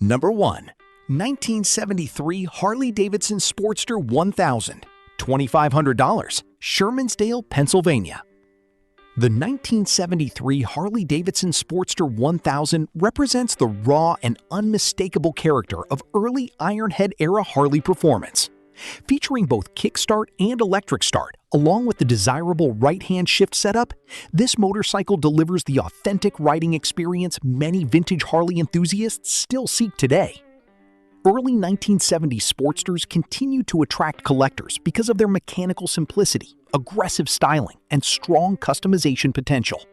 Number 1. 1973 Harley-Davidson Sportster 1000, $2,500, Shermansdale, Pennsylvania. The 1973 Harley-Davidson Sportster 1000 represents the raw and unmistakable character of early Ironhead-era Harley performance. Featuring both kickstart and electric start, along with the desirable right-hand shift setup, this motorcycle delivers the authentic riding experience many vintage Harley enthusiasts still seek today. Early 1970s Sportsters continue to attract collectors because of their mechanical simplicity, aggressive styling, and strong customization potential.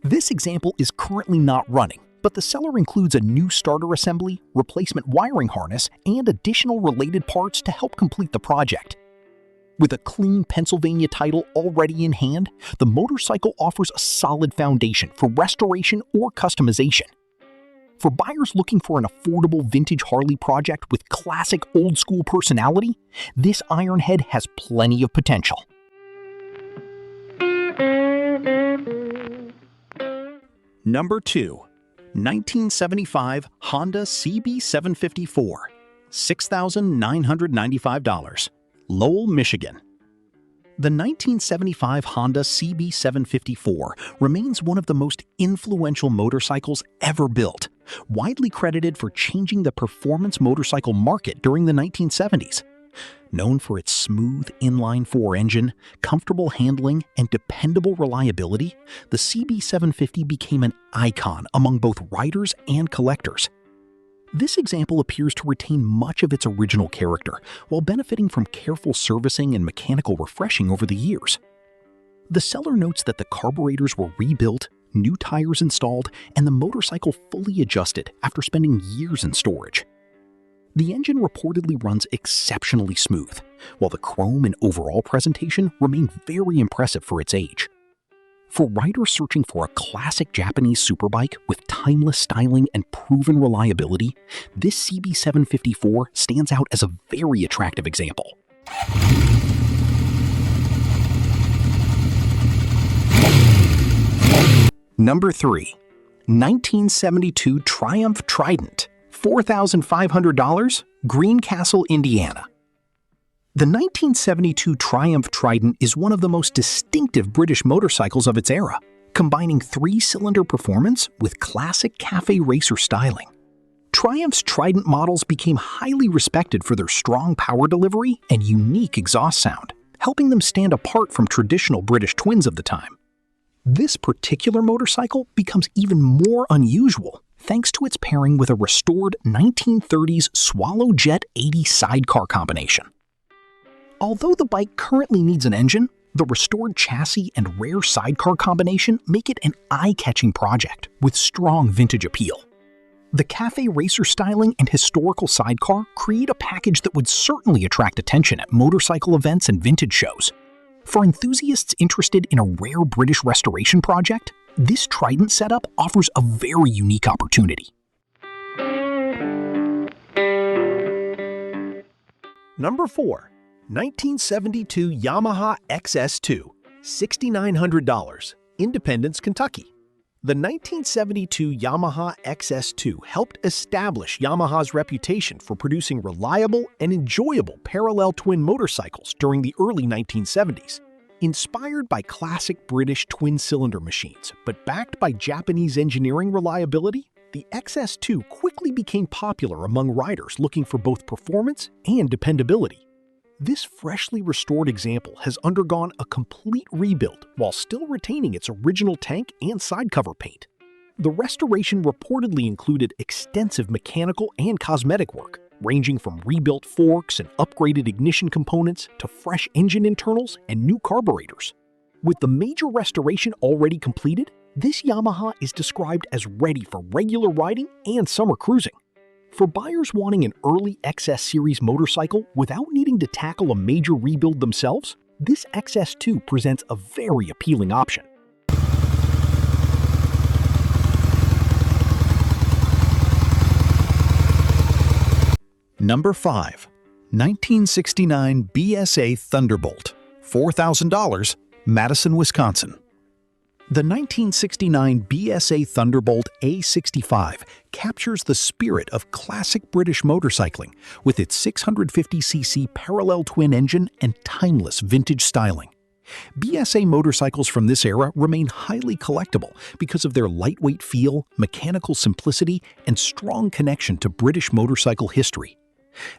This example is currently not running, but the seller includes a new starter assembly, replacement wiring harness, and additional related parts to help complete the project. With a clean Pennsylvania title already in hand, the motorcycle offers a solid foundation for restoration or customization. For buyers looking for an affordable vintage Harley project with classic old-school personality, this Ironhead has plenty of potential. Number 2. 1975 Honda CB754, $6,995, Lowell, Michigan. The 1975 Honda CB754 remains one of the most influential motorcycles ever built, widely credited for changing the performance motorcycle market during the 1970s. Known for its smooth inline-4 engine, comfortable handling, and dependable reliability, the CB750 became an icon among both riders and collectors. This example appears to retain much of its original character, while benefiting from careful servicing and mechanical refreshing over the years. The seller notes that the carburetors were rebuilt, new tires installed, and the motorcycle fully adjusted after spending years in storage. The engine reportedly runs exceptionally smooth, while the chrome and overall presentation remain very impressive for its age. For riders searching for a classic Japanese superbike with timeless styling and proven reliability, this CB754 stands out as a very attractive example. Number 3. 1972 Triumph Trident, $4,500, Greencastle, Indiana. The 1972 Triumph Trident is one of the most distinctive British motorcycles of its era, combining 3-cylinder performance with classic cafe racer styling. Triumph's Trident models became highly respected for their strong power delivery and unique exhaust sound, helping them stand apart from traditional British twins of the time. This particular motorcycle becomes even more unusual thanks to its pairing with a restored 1930s Swallow Jet 80 sidecar combination. Although the bike currently needs an engine, the restored chassis and rare sidecar combination make it an eye-catching project with strong vintage appeal. The cafe racer styling and historical sidecar create a package that would certainly attract attention at motorcycle events and vintage shows. For enthusiasts interested in a rare British restoration project, this Trident setup offers a very unique opportunity. Number 4. 1972 Yamaha XS2, $6,900, Independence, Kentucky. The 1972 Yamaha XS2 helped establish Yamaha's reputation for producing reliable and enjoyable parallel twin motorcycles during the early 1970s. Inspired by classic British twin-cylinder machines, but backed by Japanese engineering reliability, the XS2 quickly became popular among riders looking for both performance and dependability. This freshly restored example has undergone a complete rebuild while still retaining its original tank and side cover paint. The restoration reportedly included extensive mechanical and cosmetic work, ranging from rebuilt forks and upgraded ignition components to fresh engine internals and new carburetors. With the major restoration already completed, this Yamaha is described as ready for regular riding and summer cruising. For buyers wanting an early XS series motorcycle without needing to tackle a major rebuild themselves, this XS2 presents a very appealing option. Number 5. 1969 BSA Thunderbolt, $4,000, Madison, Wisconsin. The 1969 BSA Thunderbolt A65 captures the spirit of classic British motorcycling with its 650cc parallel twin engine and timeless vintage styling. BSA motorcycles from this era remain highly collectible because of their lightweight feel, mechanical simplicity, and strong connection to British motorcycle history.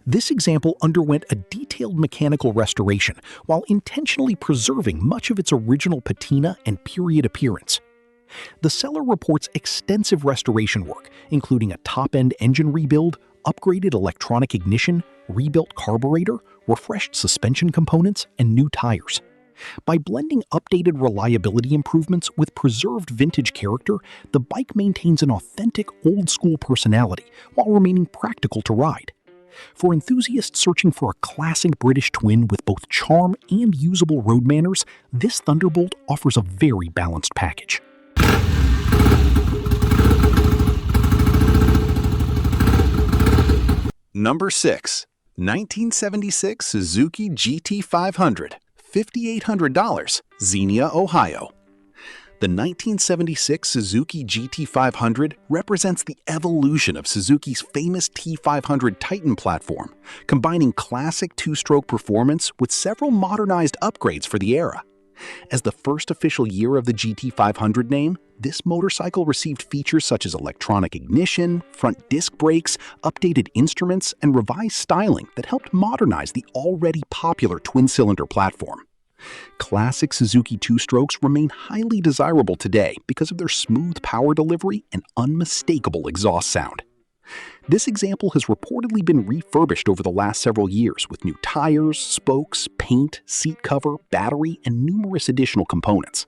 This example underwent a detailed mechanical restoration while intentionally preserving much of its original patina and period appearance. The seller reports extensive restoration work, including a top-end engine rebuild, upgraded electronic ignition, rebuilt carburetor, refreshed suspension components, and new tires. By blending updated reliability improvements with preserved vintage character, the bike maintains an authentic old-school personality while remaining practical to ride. For enthusiasts searching for a classic British twin with both charm and usable road manners, this Thunderbolt offers a very balanced package. Number 6. 1976 Suzuki GT500, $5,800, Xenia, Ohio. The 1976 Suzuki GT500 represents the evolution of Suzuki's famous T500 Titan platform, combining classic two-stroke performance with several modernized upgrades for the era. As the first official year of the GT500 name, this motorcycle received features such as electronic ignition, front disc brakes, updated instruments, and revised styling that helped modernize the already popular twin-cylinder platform. Classic Suzuki two-strokes remain highly desirable today because of their smooth power delivery and unmistakable exhaust sound. This example has reportedly been refurbished over the last several years with new tires, spokes, paint, seat cover, battery, and numerous additional components.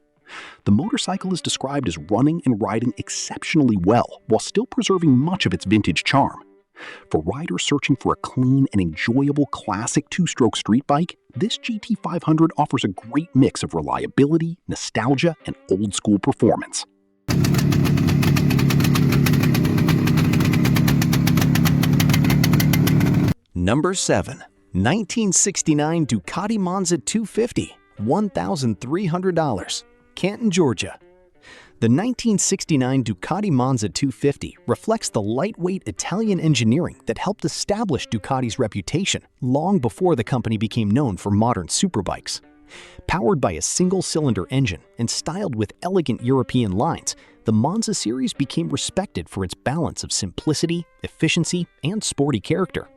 The motorcycle is described as running and riding exceptionally well while still preserving much of its vintage charm. For riders searching for a clean and enjoyable classic two-stroke street bike, this GT500 offers a great mix of reliability, nostalgia, and old-school performance. Number 7. 1969 Ducati Monza 250, $1,300, Canton, Georgia. The 1969 Ducati Monza 250 reflects the lightweight Italian engineering that helped establish Ducati's reputation long before the company became known for modern superbikes. Powered by a single-cylinder engine and styled with elegant European lines, the Monza series became respected for its balance of simplicity, efficiency, and sporty character.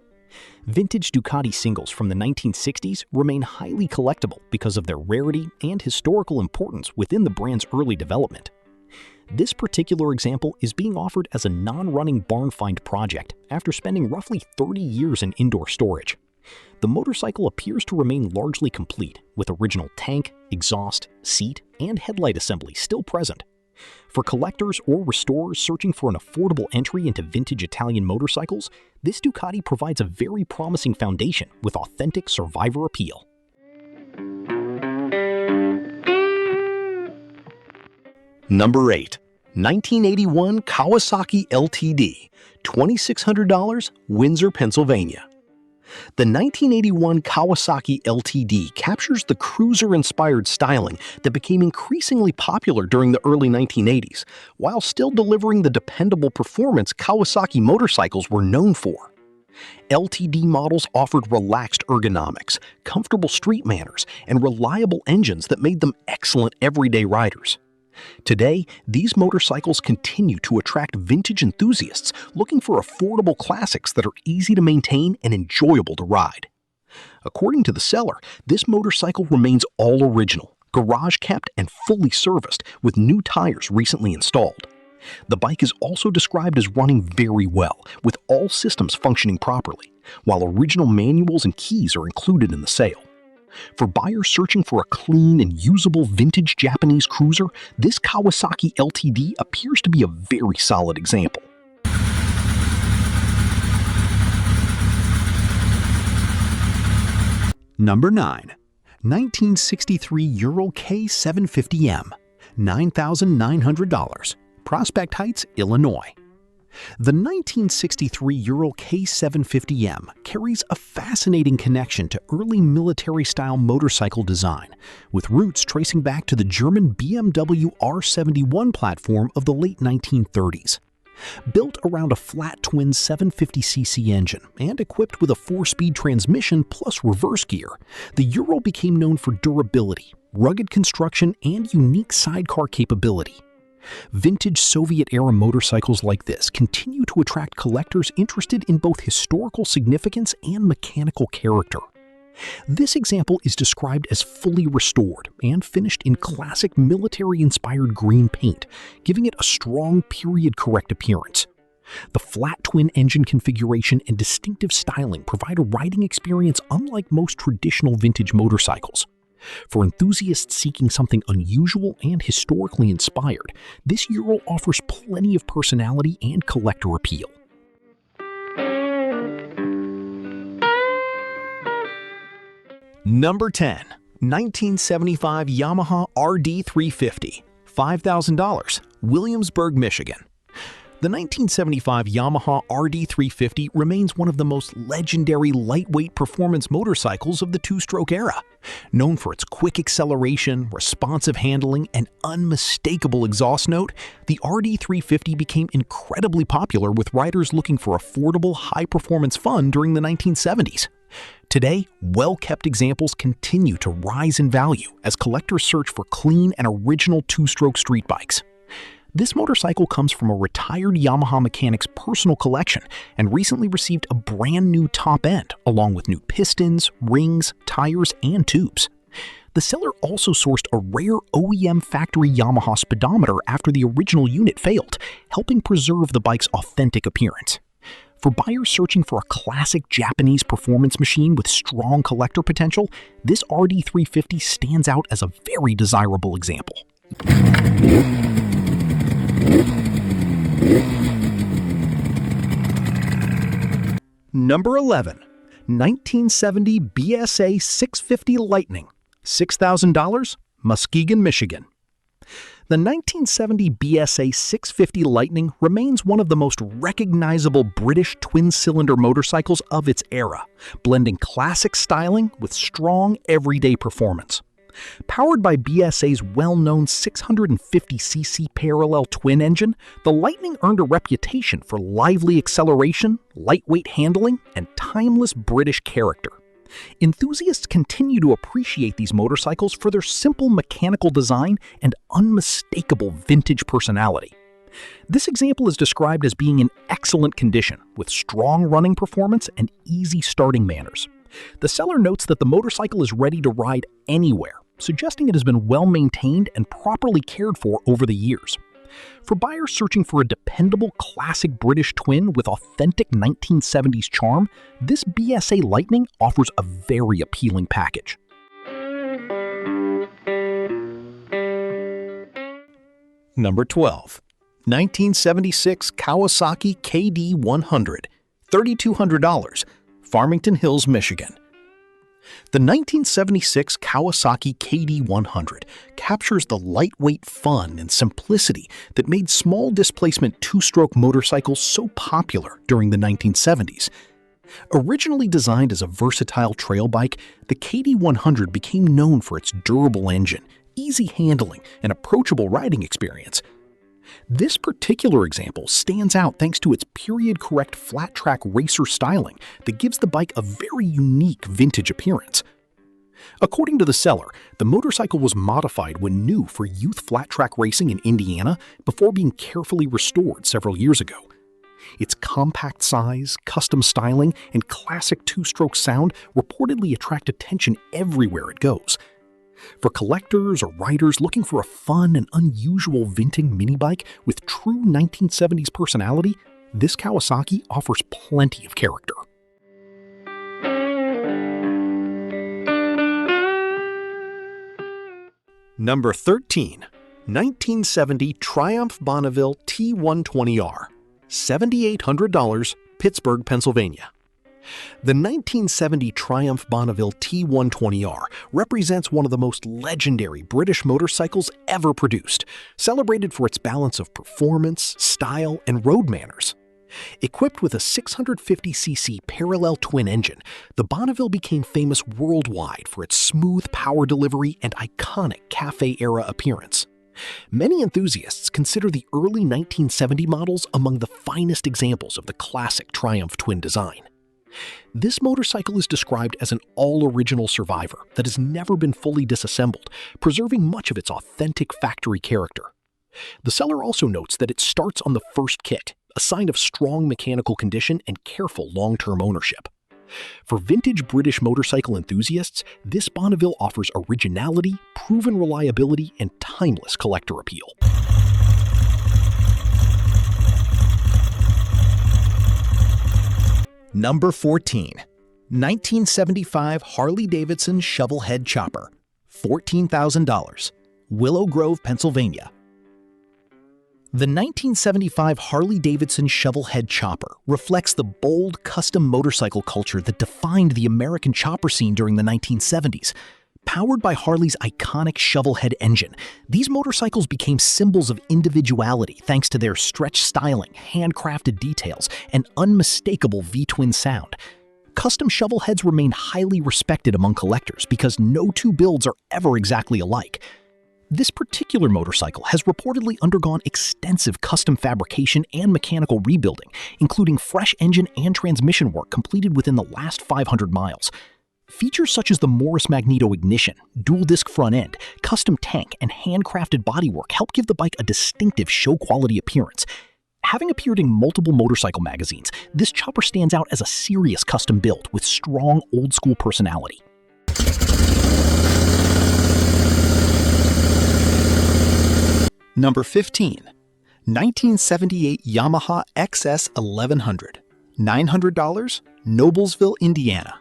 Vintage Ducati singles from the 1960s remain highly collectible because of their rarity and historical importance within the brand's early development. This particular example is being offered as a non-running barn find project after spending roughly 30 years in indoor storage. The motorcycle appears to remain largely complete, with original tank, exhaust, seat, and headlight assembly still present. For collectors or restorers searching for an affordable entry into vintage Italian motorcycles, this Ducati provides a very promising foundation with authentic survivor appeal. Number 8. 1981 Kawasaki LTD, $2,600, Windsor, Pennsylvania. The 1981 Kawasaki LTD captures the cruiser-inspired styling that became increasingly popular during the early 1980s, while still delivering the dependable performance Kawasaki motorcycles were known for. LTD models offered relaxed ergonomics, comfortable street manners, and reliable engines that made them excellent everyday riders. Today, these motorcycles continue to attract vintage enthusiasts looking for affordable classics that are easy to maintain and enjoyable to ride. According to the seller, this motorcycle remains all original, garage-kept, and fully serviced with new tires recently installed. The bike is also described as running very well, with all systems functioning properly, while original manuals and keys are included in the sale. For buyers searching for a clean and usable vintage Japanese cruiser, this Kawasaki LTD appears to be a very solid example. Number 9. 1963 Euro K750M, $9,900, Prospect Heights, Illinois. The 1963 Ural K750M carries a fascinating connection to early military-style motorcycle design, with roots tracing back to the German BMW R71 platform of the late 1930s. Built around a flat twin 750cc engine and equipped with a 4-speed transmission plus reverse gear, the Ural became known for durability, rugged construction, and unique sidecar capability. Vintage Soviet-era motorcycles like this continue to attract collectors interested in both historical significance and mechanical character. This example is described as fully restored and finished in classic military-inspired green paint, giving it a strong period-correct appearance. The flat twin engine configuration and distinctive styling provide a riding experience unlike most traditional vintage motorcycles. For enthusiasts seeking something unusual and historically inspired, this Ural offers plenty of personality and collector appeal. Number 10. 1975 Yamaha RD350, $5,000, Williamsburg, Michigan. The 1975 Yamaha RD350 remains one of the most legendary lightweight performance motorcycles of the two-stroke era. Known for its quick acceleration, responsive handling, and unmistakable exhaust note, the RD350 became incredibly popular with riders looking for affordable, high-performance fun during the 1970s. Today, well-kept examples continue to rise in value as collectors search for clean and original two-stroke street bikes. This motorcycle comes from a retired Yamaha mechanic's personal collection and recently received a brand new top end, along with new pistons, rings, tires, and tubes. The seller also sourced a rare OEM factory Yamaha speedometer after the original unit failed, helping preserve the bike's authentic appearance. For buyers searching for a classic Japanese performance machine with strong collector potential, this RD350 stands out as a very desirable example. Number 11. 1970 BSA 650 Lightning, $6,000, Muskegon, Michigan. The 1970 BSA 650 Lightning remains one of the most recognizable British twin-cylinder motorcycles of its era, blending classic styling with strong everyday performance. Powered by BSA's well-known 650cc parallel twin engine, the Lightning earned a reputation for lively acceleration, lightweight handling, and timeless British character. Enthusiasts continue to appreciate these motorcycles for their simple mechanical design and unmistakable vintage personality. This example is described as being in excellent condition, with strong running performance and easy starting manners. The seller notes that the motorcycle is ready to ride anywhere, suggesting it has been well maintained and properly cared for over the years. For buyers searching for a dependable classic British twin with authentic 1970s charm, this BSA Lightning offers a very appealing package. Number 12. 1976 Kawasaki KD100, $3,200, Farmington Hills, Michigan. The 1976 Kawasaki KD100 captures the lightweight fun and simplicity that made small displacement two-stroke motorcycles so popular during the 1970s. Originally designed as a versatile trail bike, the KD100 became known for its durable engine, easy handling, and approachable riding experience. This particular example stands out thanks to its period-correct flat-track racer styling that gives the bike a very unique vintage appearance. According to the seller, the motorcycle was modified when new for youth flat-track racing in Indiana before being carefully restored several years ago. Its compact size, custom styling, and classic two-stroke sound reportedly attract attention everywhere it goes. For collectors or riders looking for a fun and unusual vintage mini bike with true 1970s personality, this Kawasaki offers plenty of character. Number 13. 1970 Triumph Bonneville T120R, $7,800, Pittsburgh, Pennsylvania. The 1970 Triumph Bonneville T120R represents one of the most legendary British motorcycles ever produced, celebrated for its balance of performance, style, and road manners. Equipped with a 650cc parallel twin engine, the Bonneville became famous worldwide for its smooth power delivery and iconic cafe-era appearance. Many enthusiasts consider the early 1970 models among the finest examples of the classic Triumph twin design. This motorcycle is described as an all-original survivor that has never been fully disassembled, preserving much of its authentic factory character. The seller also notes that it starts on the first kick, a sign of strong mechanical condition and careful long-term ownership. For vintage British motorcycle enthusiasts, this Bonneville offers originality, proven reliability, and timeless collector appeal. Number 14. 1975 Harley-Davidson Shovelhead Chopper, $14,000, Willow Grove, Pennsylvania. The 1975 Harley-Davidson Shovelhead Chopper reflects the bold, custom motorcycle culture that defined the American chopper scene during the 1970s. Powered by Harley's iconic Shovelhead engine, these motorcycles became symbols of individuality thanks to their stretch styling, handcrafted details, and unmistakable V-twin sound. Custom Shovelheads remain highly respected among collectors because no two builds are ever exactly alike. This particular motorcycle has reportedly undergone extensive custom fabrication and mechanical rebuilding, including fresh engine and transmission work completed within the last 500 miles. Features such as the Morris Magneto ignition, dual-disc front end, custom tank, and handcrafted bodywork help give the bike a distinctive show-quality appearance. Having appeared in multiple motorcycle magazines, this chopper stands out as a serious custom build with strong old-school personality. Number 15. 1978 Yamaha XS 1100, $900, Noblesville, Indiana.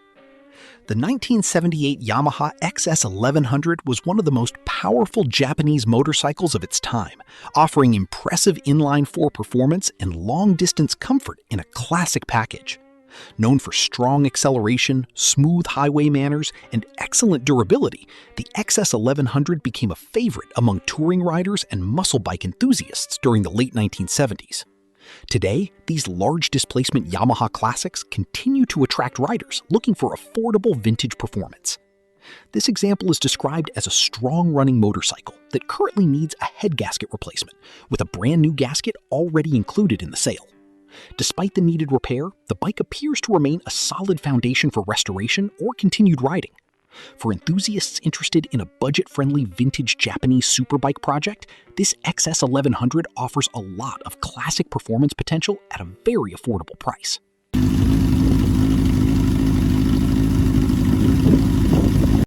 The 1978 Yamaha XS 1100 was one of the most powerful Japanese motorcycles of its time, offering impressive inline-4 performance and long-distance comfort in a classic package. Known for strong acceleration, smooth highway manners, and excellent durability, the XS 1100 became a favorite among touring riders and muscle bike enthusiasts during the late 1970s. Today, these large displacement Yamaha classics continue to attract riders looking for affordable vintage performance. This example is described as a strong-running motorcycle that currently needs a head gasket replacement, with a brand new gasket already included in the sale. Despite the needed repair, the bike appears to remain a solid foundation for restoration or continued riding. For enthusiasts interested in a budget-friendly vintage Japanese superbike project, this XS 1100 offers a lot of classic performance potential at a very affordable price.